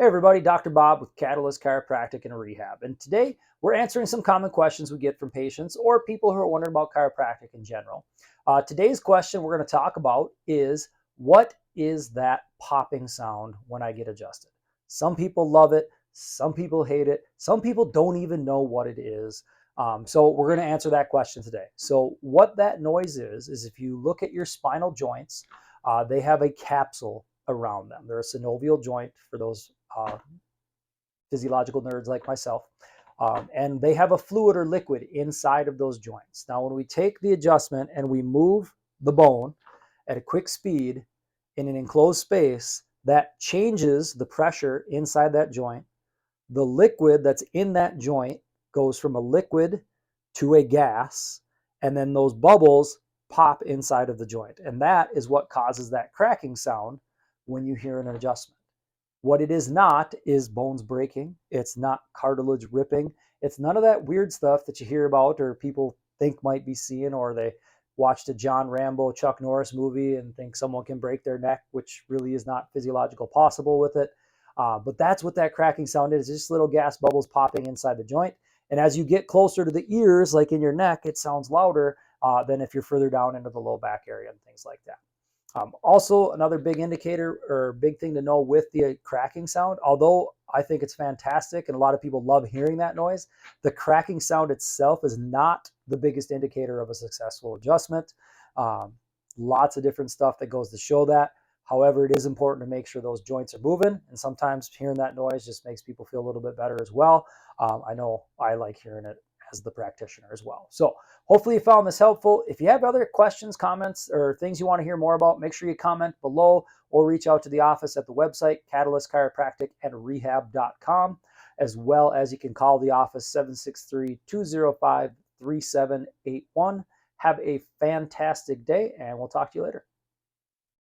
Hey everybody, Dr. Bob with Catalyst Chiropractic and Rehab. And today we're answering some common questions we get from patients or people who are wondering about chiropractic in general. Today's question we're going to talk about is, what is that popping sound when I get adjusted? Some people love it, some people hate it, some people don't even know what it is. So we're going to answer that question today. So what that noise is if you look at your spinal joints, they have a capsule around them. They're a synovial joint for those physiological nerds like myself. And they have a fluid or liquid inside of those joints. Now, when we take the adjustment and we move the bone at a quick speed in an enclosed space, that changes the pressure inside that joint. The liquid that's in that joint goes from a liquid to a gas, and then those bubbles pop inside of the joint. And that is what causes that cracking sound when you hear an adjustment. What it is not is bones breaking. It's not cartilage ripping. It's none of that weird stuff that you hear about or people think might be seeing, or they watched a John Rambo, Chuck Norris movie and think someone can break their neck, which really is not physiological possible with it. But that's what that cracking sound is, just little gas bubbles popping inside the joint. And as you get closer to the ears, like in your neck, it sounds louder than if you're further down into the low back area and things like that. Also, another big indicator or big thing to know with the cracking sound, although I think it's fantastic and a lot of people love hearing that noise, the cracking sound itself is not the biggest indicator of a successful adjustment. Um, Lots of different stuff that goes to show that. However, it is important to make sure those joints are moving, and sometimes hearing that noise just makes people feel a little bit better as well. I know I like hearing it as the practitioner as well. So hopefully you found this helpful. If you have other questions, comments, or things you want to hear more about, make sure you comment below or reach out to the office at the website, Catalyst Chiropractic and Rehab.com, as well as you can call the office 763-205-3781. Have a fantastic day, and we'll talk to you later.